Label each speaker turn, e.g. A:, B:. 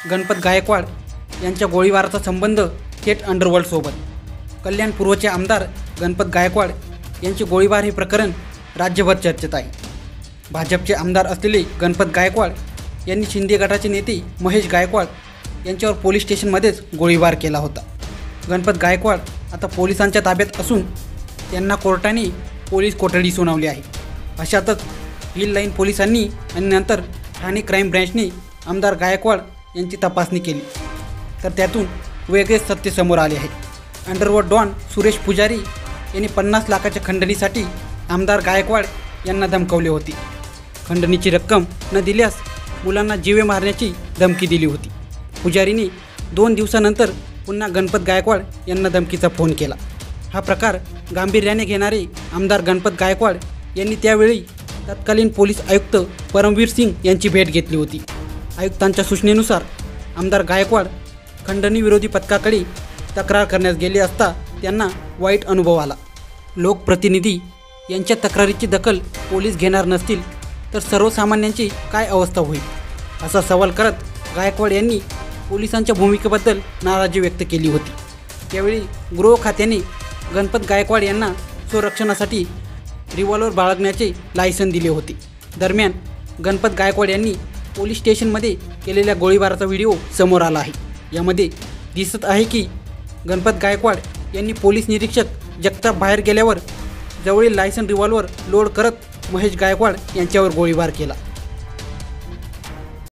A: गणपत गायकवाड यांच्या गोळीबाराचा संबंध थेट अंडरवर्ल्डसोबत. कल्याणपूर्वचे आमदार गणपत गायकवाड यांचे गोळीबार हे प्रकरण राज्यभर चर्चेत आहे. भाजपचे आमदार असलेले गणपत गायकवाड यांनी शिंदे गटाचे नेते महेश गायकवाड यांच्यावर पोलीस स्टेशनमध्येच गोळीबार केला होता. गणपत गायकवाड आता पोलिसांच्या ताब्यात असून त्यांना कोर्टाने पोलीस कोठडी सुनावली आहे. अशातच हिल लाईन पोलिसांनी आणि नंतर ठाणे क्राईम ब्रँचने आमदार गायकवाड यांची तपासणी केली, तर त्यातून वेगळेच सत्य समोर आले आहे. अंडरवर्ल्ड डॉन सुरेश पुजारी यांनी 50 लाखाच्या खंडणीसाठी आमदार गायकवाड यांना धमकावले होते. खंडणीची रक्कम न दिल्यास मुलांना जीवे मारण्याची धमकी दिली होती. पुजारीने 2 दिवसानंतर पुन्हा गणपत गायकवाड यांना धमकीचा फोन केला. हा प्रकार गांभीर्याने घेणारे आमदार गणपत गायकवाड यांनी त्यावेळी तत्कालीन पोलीस आयुक्त परमवीर सिंग यांची भेट घेतली होती. आयुक्तांच्या सूचनेनुसार आमदार गायकवाड खंडणीविरोधी पथकाकडे तक्रार करण्यास गेले असता त्यांना वाईट अनुभव आला. लोकप्रतिनिधी यांच्या तक्रारीची दखल पोलीस घेणार नसतील तर सर्वसामान्यांची काय अवस्था होईल, असा सवाल करत गायकवाड यांनी पोलिसांच्या भूमिकेबद्दल नाराजी व्यक्त केली होती. त्यावेळी गृह खात्याने गणपत गायकवाड यांना स्वसंरक्षणासाठी रिव्हॉल्वर बाळगण्याचे लायसन दिले होते. दरम्यान गणपत गायकवाड यांनी पोलीस स्टेशनमध्ये केलेल्या गोळीबाराचा व्हिडिओ समोर आला आहे. यामध्ये दिसत आहे की गणपत गायकवाड यांनी पोलीस निरीक्षक जगताप बाहेर गेल्यावर जवळील लायसन रिव्हॉल्वर लोड करत महेश गायकवाड यांच्यावर गोळीबार केला.